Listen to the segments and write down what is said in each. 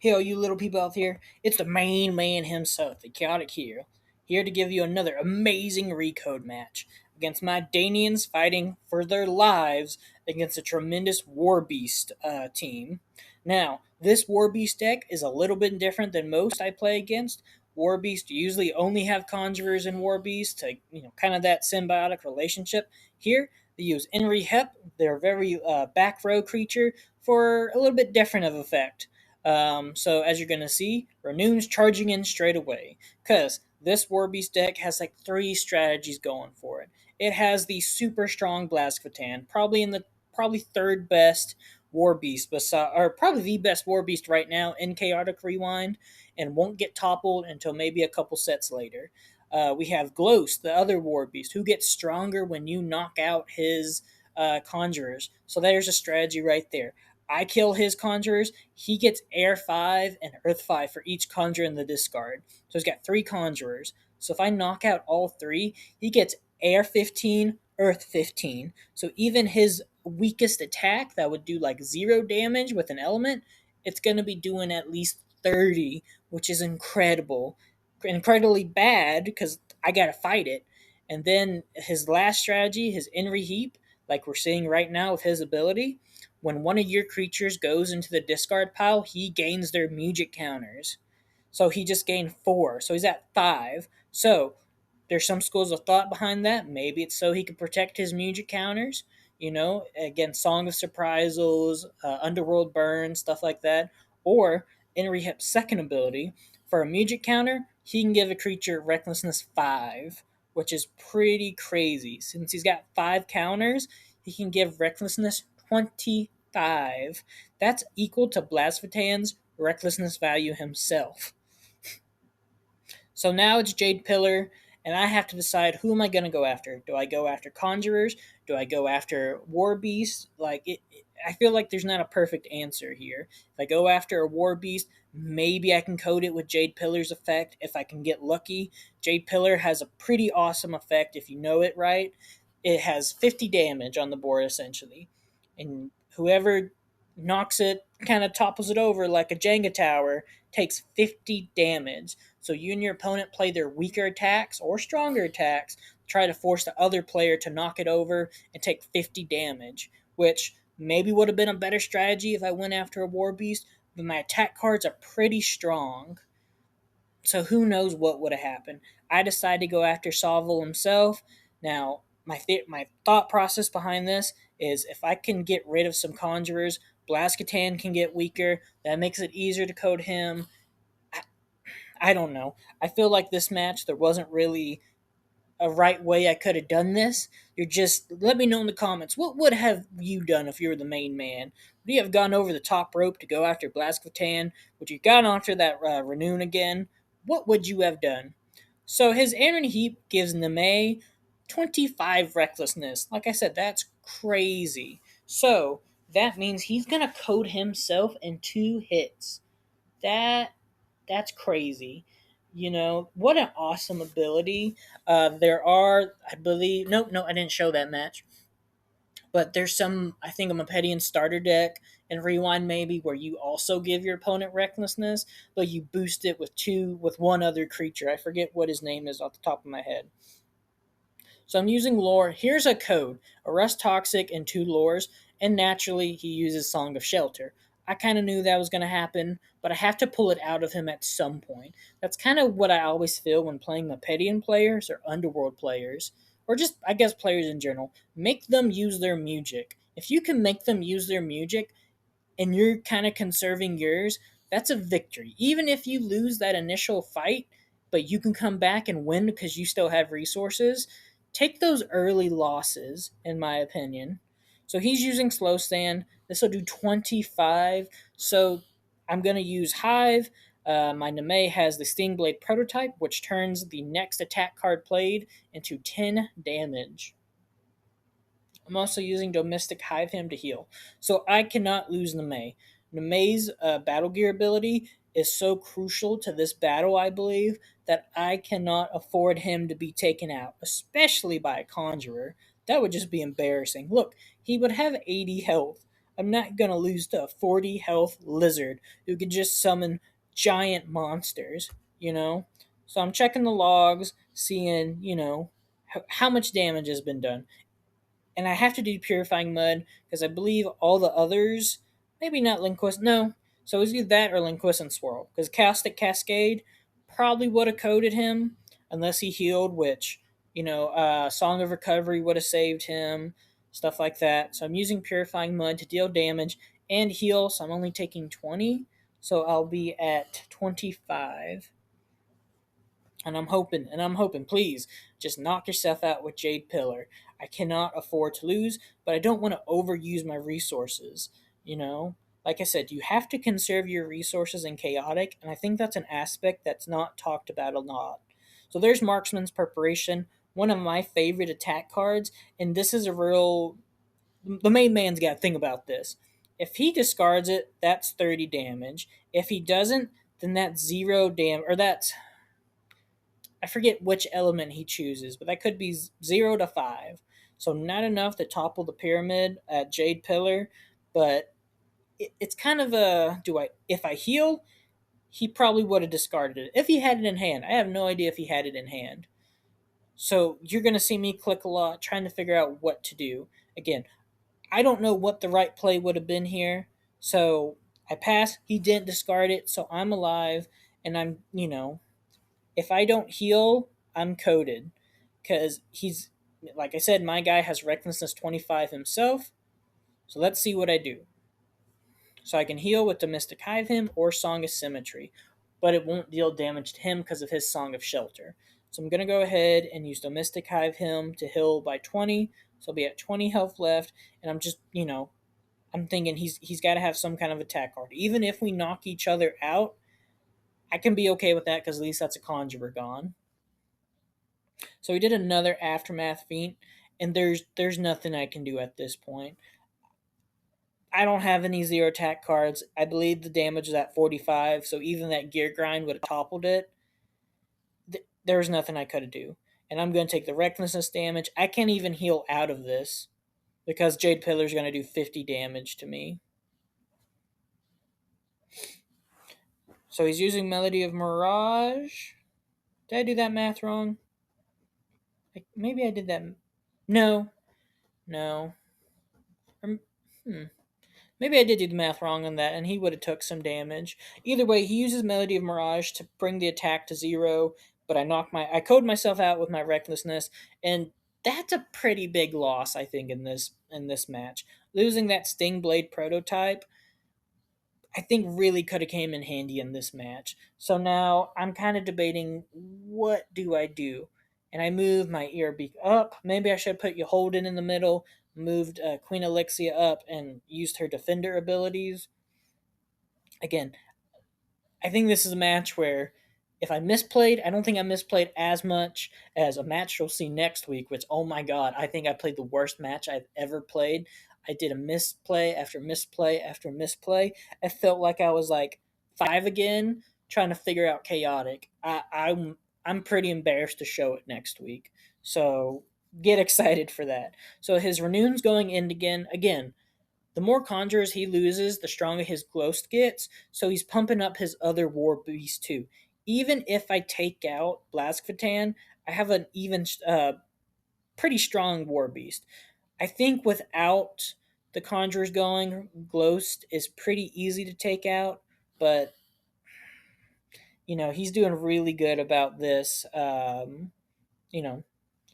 Hey, all you little people out there, it's the main man himself, the Chaotic Hero, here to give you another amazing recode match against my Danians fighting for their lives against a tremendous Warbeast team. Now, this Warbeast deck is a little bit different than most I play against. Warbeast usually only have Conjurers and Warbeast to, kind of that symbiotic relationship. Here, they use Enri Hep, their very back row creature, for a little bit different of effect. So as you're gonna see, Renoon's charging in straight away because this Warbeast deck has like three strategies going for it. It has the super strong Blaskvatan, probably third best Warbeast, or probably the best Warbeast right now in Chaotic Rewind, and won't get toppled until maybe a couple sets later. We have Glos, the other Warbeast, who gets stronger when you knock out his conjurers. So there's a strategy right there. I kill his conjurers, he gets air 5 and earth 5 for each conjure in the discard. So he's got 3 conjurers. So if I knock out all 3, he gets air 15, earth 15. So even his weakest attack that would do like 0 damage with an element, it's going to be doing at least 30, which is incredible. Incredibly bad because I got to fight it. And then his last strategy, his Enri Heap, like we're seeing right now with his ability, when one of your creatures goes into the discard pile, he gains their music counters. So he just gained 4. So he's at 5. So there's some schools of thought behind that. Maybe it's so he can protect his music counters, against Song of Surprisals, Underworld Burn, stuff like that. Or in Rehip's second ability, for a music counter, he can give a creature Recklessness 5, which is pretty crazy. Since he's got 5 counters, he can give Recklessness 25. That's equal to Blasphetaan's Recklessness value himself. So now it's Jade Pillar, and I have to decide who am I going to go after. Do I go after Conjurers? Do I go after War Beast? I feel like there's not a perfect answer here. If I go after a War Beast, maybe I can code it with Jade Pillar's effect if I can get lucky. Jade Pillar has a pretty awesome effect if you know it right. It has 50 damage on the board essentially, and whoever knocks it, kind of topples it over like a Jenga tower, takes 50 damage. So you and your opponent play their weaker attacks or stronger attacks, try to force the other player to knock it over and take 50 damage, which maybe would have been a better strategy if I went after a War Beast, but my attack cards are pretty strong. So who knows what would have happened. I decided to go after Solval himself. Now, my thought process behind this is if I can get rid of some conjurers, Blaskatan can get weaker. That makes it easier to code him. I don't know. I feel like this match, there wasn't really a right way I could have done this. You're just let me know in the comments. What would have you done if you were the main man? Would you have gone over the top rope to go after Blaskvatan? Would you have gone after that Renoon again? What would you have done? So his Aaron Heap gives Neme 25 recklessness. Like I said, that's crazy. So that means he's gonna code himself in 2 hits. That that's crazy. What an awesome ability. There are, I believe, no, I didn't show that match. But there's some, I think, a Mipedian starter deck and Rewind maybe where you also give your opponent recklessness, but you boost it with one other creature. I forget what his name is off the top of my head. So I'm using lore. Here's a code: Arrest Toxic and 2 lores, and naturally he uses Song of Shelter. I kind of knew that was going to happen, but I have to pull it out of him at some point. That's kind of what I always feel when playing Mipedian players or Underworld players, or just, I guess, players in general. Make them use their music. If you can make them use their music, and you're kind of conserving yours, that's a victory. Even if you lose that initial fight, but you can come back and win because you still have resources, take those early losses, in my opinion. So he's using Slow Stand. This will do 25. So I'm going to use Hive. My Neme has the Stingblade prototype, which turns the next attack card played into 10 damage. I'm also using Domestic Hive him to heal. So I cannot lose Neme. Neme's battle gear ability is so crucial to this battle, I believe, that I cannot afford him to be taken out, especially by a Conjurer. That would just be embarrassing. Look, he would have 80 health. I'm not gonna lose to a 40 health lizard who could just summon giant monsters, you know? So I'm checking the logs, seeing, how much damage has been done. And I have to do Purifying Mud because I believe all the others, maybe not Linquist, no. So it was either that or Linquist and Swirl. Because Caustic Cascade probably would have coated him unless he healed, which, Song of Recovery would have saved him, stuff like that. So I'm using Purifying Mud to deal damage and heal, so I'm only taking 20. So I'll be at 25. And I'm hoping, please, just knock yourself out with Jade Pillar. I cannot afford to lose, but I don't want to overuse my resources. You know, like I said, you have to conserve your resources in Chaotic, and I think that's an aspect that's not talked about a lot. So there's Marksman's Preparation, one of my favorite attack cards, and this is a real. The main man's got to think about this. If he discards it, that's 30 damage. If he doesn't, then that's 0 damage, or that's I forget which element he chooses, but that could be 0 to 5. So not enough to topple the pyramid at Jade Pillar, but it's kind of a do I if I heal, he probably would have discarded it if he had it in hand. I have no idea if he had it in hand. So you're gonna see me click a lot, trying to figure out what to do. Again, I don't know what the right play would have been here. So I pass. He didn't discard it, so I'm alive, and if I don't heal, I'm coded. Because he's, like I said, my guy has Recklessness 25 himself. So let's see what I do. So I can heal with Domestic Hive him or Song of Symmetry. But it won't deal damage to him because of his Song of Shelter. So I'm going to go ahead and use Domestic Hive him to heal by 20. So I'll be at 20 health left. And I'm just, I'm thinking he's got to have some kind of attack card. Even if we knock each other out, I can be okay with that because at least that's a Conjurer gone. So we did another aftermath feat, and there's nothing I can do at this point. I don't have any zero attack cards. I believe the damage is at 45, so even that gear grind would have toppled it. There's nothing I could do. And I'm going to take the recklessness damage. I can't even heal out of this because Jade Pillar is going to do 50 damage to me. So he's using Melody of Mirage. Did I do that math wrong? Maybe I did that. No. No. Hmm. Maybe I did do the math wrong on that, and he would have took some damage. Either way, he uses Melody of Mirage to bring the attack to 0, but I code myself out with my recklessness, and that's a pretty big loss, I think, in this match. Losing that Sting Blade prototype, I think really could have came in handy in this match. So now I'm kind of debating what do I do, and I move my Earbeak up. Maybe I should put you Holden in the middle. Moved Queen Elixia up and used her defender abilities. Again, I think this is a match where if I misplayed, I don't think I misplayed as much as a match you'll see next week, which, oh my god, I think I played the worst match I've ever played. I did a misplay after misplay after misplay. I felt like I was like 5 again, trying to figure out Chaotic. I'm pretty embarrassed to show it next week. So get excited for that. So his Renoon's going in again. Again, the more conjurers he loses, the stronger his ghost gets. So he's pumping up his other Warbeast too. Even if I take out Blaskvatan, I have an even pretty strong Warbeast. I think without the conjurers going, Ghost is pretty easy to take out, but he's doing really good about this. You know,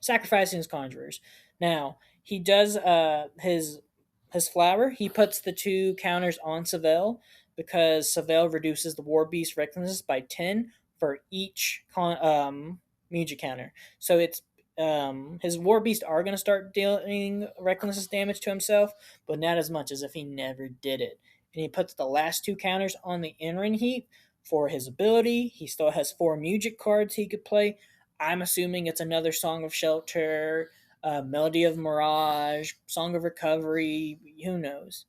Sacrificing his conjurers. Now he does his flower. He puts the 2 counters on Savell because Savell reduces the War Beast recklessness by 10 for each Muja counter. So it's his War Beast are going to start dealing recklessness damage to himself, but not as much as if he never did it. And he puts the last 2 counters on the Enrin heap for his ability. He still has 4 Mujic cards he could play. I'm assuming it's another Song of Shelter, Melody of Mirage, Song of Recovery, who knows.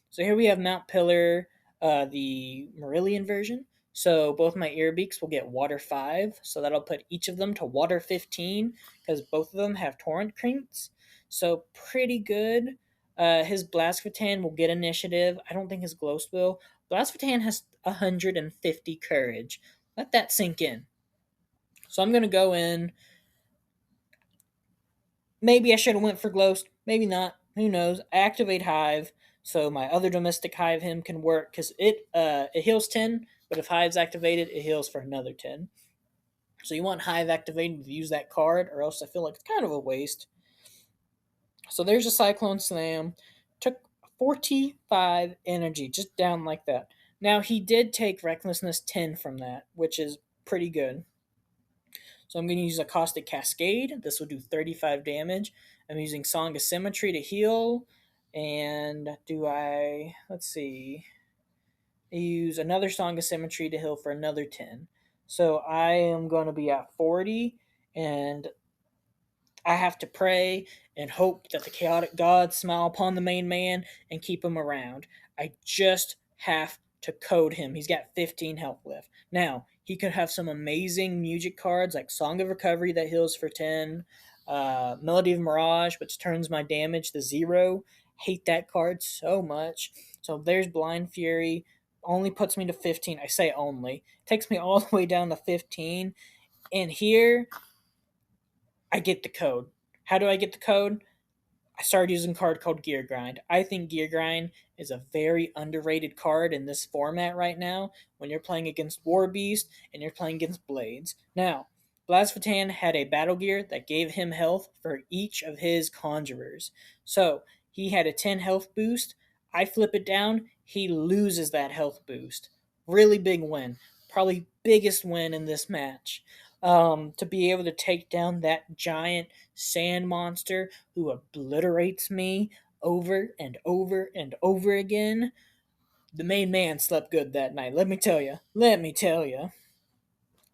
So here we have Mount Pillar, the Marillion version. So both my Earbeaks will get Water 5, so that'll put each of them to Water 15, because both of them have Torrent Crinks. So pretty good. His Blasphetan will get initiative. I don't think his Ghost will. Blasphetan has 150 courage. Let that sink in. So I'm gonna go in. Maybe I should have went for Ghost. Maybe not. Who knows? I activate Hive, so my other domestic Hive him can work because it heals 10, but if Hive's activated, it heals for another 10. So you want Hive activated to use that card, or else I feel like it's kind of a waste. So there's a Cyclone Slam. Took 45 energy, just down like that. Now he did take Recklessness 10 from that, which is pretty good. So I'm going to use a Caustic Cascade. This will do 35 damage. I'm using Song of Symmetry to heal. And let's see. I use another Song of Symmetry to heal for another 10. So I am going to be at 40. And I have to pray and hope that the chaotic gods smile upon the main man and keep him around. I just have to code him. He's got 15 health left. Now, he could have some amazing music cards like Song of Recovery that heals for 10, Melody of Mirage, which turns my damage to 0. Hate that card so much. So there's Blind Fury. Only puts me to 15. I say only. Takes me all the way down to 15. And here I get the code. How do I get the code? I started using a card called Gear Grind. I think Gear Grind is a very underrated card in this format right now when you're playing against Warbeast and you're playing against Blades. Now, Blasphatan had a battle gear that gave him health for each of his conjurers. So, he had a 10 health boost. I flip it down, he loses that health boost. Really big win. Probably biggest win in this match. To be able to take down that giant sand monster who obliterates me over and over and over again. The main man slept good that night, let me tell you. Let me tell you.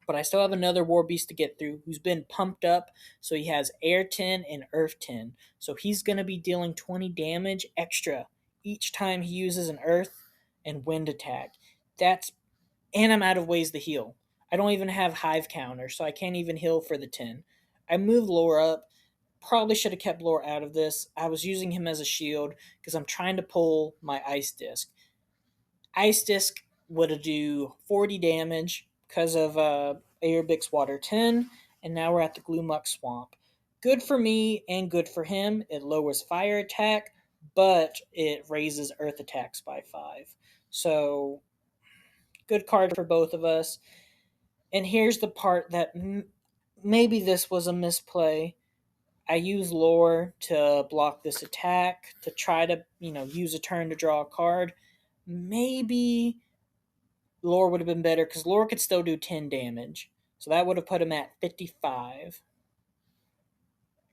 But I still have another war beast to get through who's been pumped up. So he has air 10 and earth 10. So he's going to be dealing 20 damage extra each time he uses an earth and wind attack. That's and I'm out of ways to heal. I don't even have hive counter, so I can't even heal for the 10. I moved Lore up. Probably should have kept Lore out of this. I was using him as a shield because I'm trying to pull my Ice Disc. Ice Disc would do 40 damage because of Airbix Water 10, and now we're at the Gloomluck Swamp. Good for me and good for him. It lowers fire attack, but it raises earth attacks by 5. So, good card for both of us. And here's the part that maybe this was a misplay. I use lore to block this attack to try to, use a turn to draw a card. Maybe lore would have been better because lore could still do 10 damage. So that would have put him at 55.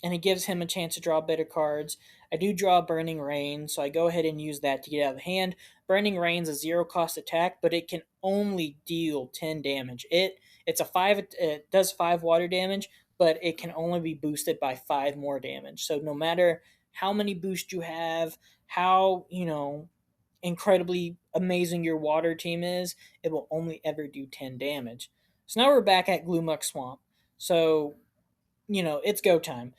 And it gives him a chance to draw better cards. I do draw Burning Rain, so I go ahead and use that to get out of the hand. Burning Rain's a 0 cost attack, but it can only deal 10 damage. It's a 5 it does 5 water damage, but it can only be boosted by 5 more damage. So no matter how many boosts you have, how, incredibly amazing your water team is, it will only ever do 10 damage. So now we're back at Gloomluck Swamp. So, it's go time.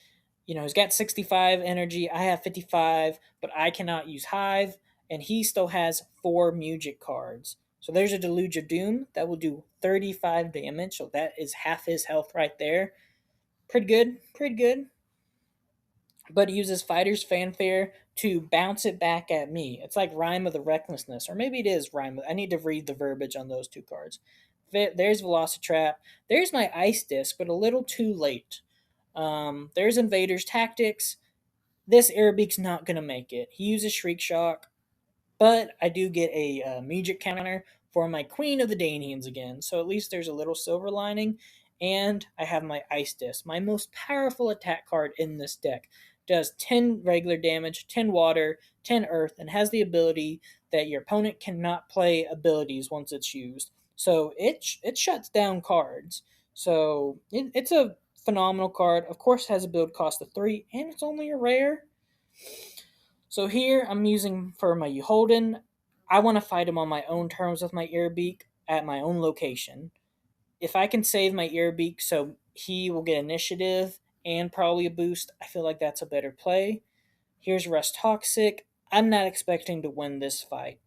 He's got 65 energy. I have 55, but I cannot use Hive, and he still has 4 Music cards. So there's a Deluge of Doom that will do 35 damage. So that is half his health right there. Pretty good. Pretty good. But he uses Fighter's Fanfare to bounce it back at me. It's like Rhyme of the Recklessness, or maybe it is Rhyme. I need to read the verbiage on those 2 cards. There's Velocitrap. There's my Ice Disc, but a little too late. There's Invader's Tactics. This Arabique's not going to make it. He uses Shriek Shock, but I do get a Magic counter for my Queen of the Danians again, so at least there's a little silver lining. And I have my Ice Disc, my most powerful attack card in this deck. Does 10 regular damage, 10 water, 10 earth, and has the ability that your opponent cannot play abilities once it's used. So it shuts down cards. So it's a phenomenal card. Of course, it has a build cost of 3, and it's only a rare. So here I'm using for my Uholden. I want to fight him on my own terms with my Earbeak at my own location. If I can save my Earbeak so he will get initiative and probably a boost, I feel like that's a better play. Here's Rust Toxic. I'm not expecting to win this fight.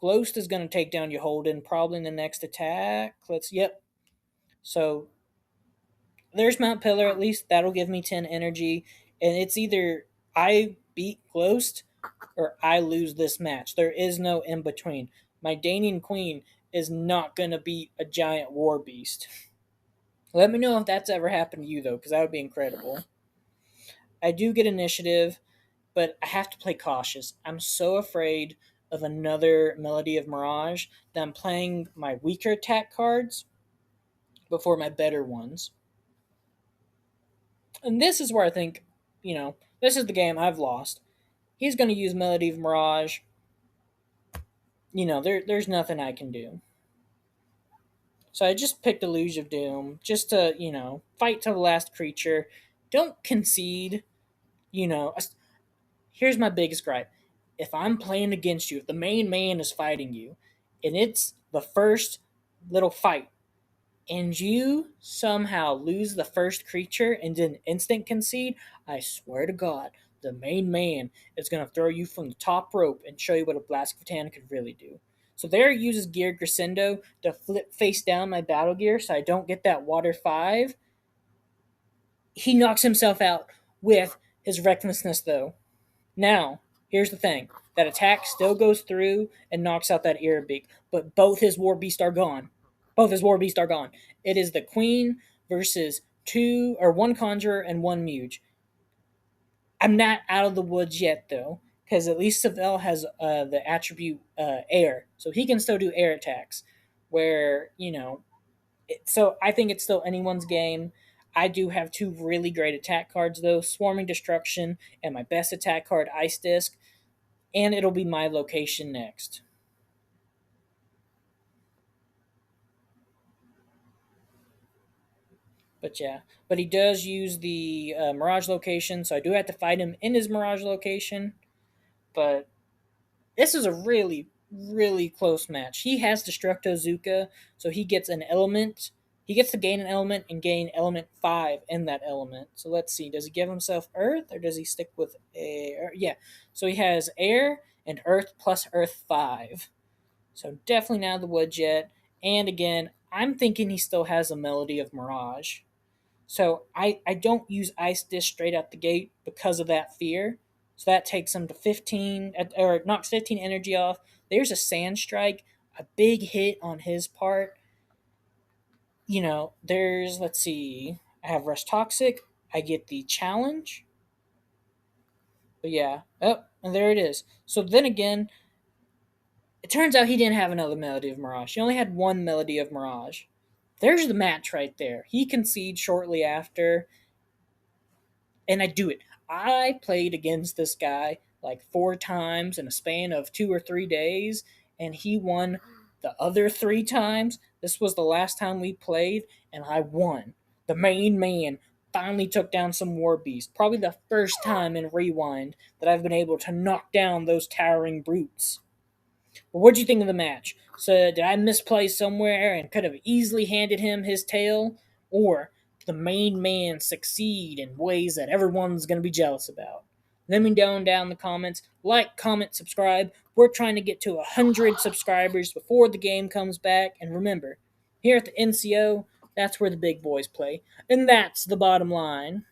Ghost is going to take down your Holden probably in the next attack. Yep. So there's Mount Pillar at least. That'll give me 10 energy. And it's either I beat Ghost or I lose this match. There is no in between. My Danian Queen is not going to beat a giant war beast. Let me know if that's ever happened to you, though, because that would be incredible. I do get initiative, but I have to play cautious. I'm so afraid of another Melody of Mirage that I'm playing my weaker attack cards before my better ones. And this is where I think, this is the game I've lost. He's going to use Melody of Mirage. There's nothing I can do. So I just picked Illusion of Doom just to, fight to the last creature. Don't concede. You know, Here's my biggest gripe. If I'm playing against you, if the main man is fighting you, and it's the first little fight, and you somehow lose the first creature and then instant concede, I swear to God, the main man is going to throw you from the top rope and show you what a Blast Katana could really do. So there he uses Gear Crescendo to flip face down my battle gear so I don't get that water 5. He knocks himself out with his recklessness though. Now, here's the thing. That attack still goes through and knocks out that Arabic, but both his War Beasts are gone. Both his War Beasts are gone. It is the Queen versus one Conjurer and one Muge. I'm not out of the woods yet, though, because at least Savell has the attribute air, so he can still do air attacks. Where, so I think it's still anyone's game. I do have two really great attack cards, though, Swarming Destruction and my best attack card, Ice Disc, and it'll be my location next. But yeah, but he does use the Mirage location, so I do have to fight him in his Mirage location. But this is a really, really close match. He has Destructo Zuka, so he gets an element. He gets to gain an element and gain element 5 in that element. So let's see. Does he give himself Earth or does he stick with air? Yeah. So he has air and Earth plus Earth 5. So definitely not the woods yet. And again, I'm thinking he still has a Melody of Mirage. So I don't use Ice Disc straight out the gate because of that fear. So that takes him to 15, or knocks 15 energy off. There's a Sand Strike, a big hit on his part. Let's see, I have Rust Toxic. I get the challenge. But yeah, and there it is. So then again, it turns out he didn't have another Melody of Mirage. He only had one Melody of Mirage. There's the match right there. He concedes shortly after, and I do it. I played against this guy like 4 times in a span of 2 or 3 days, and he won the other 3 times. This was the last time we played, and I won. The main man finally took down some War Beast. Probably the first time in Rewind that I've been able to knock down those towering brutes. Well, what do you think of the match? So, did I misplay somewhere and could have easily handed him his tail? Or did the main man succeed in ways that everyone's going to be jealous about? Let me know down in the comments. Like, comment, subscribe. We're trying to get to 100 subscribers before the game comes back. And remember, here at the NCO, that's where the big boys play. And that's the bottom line.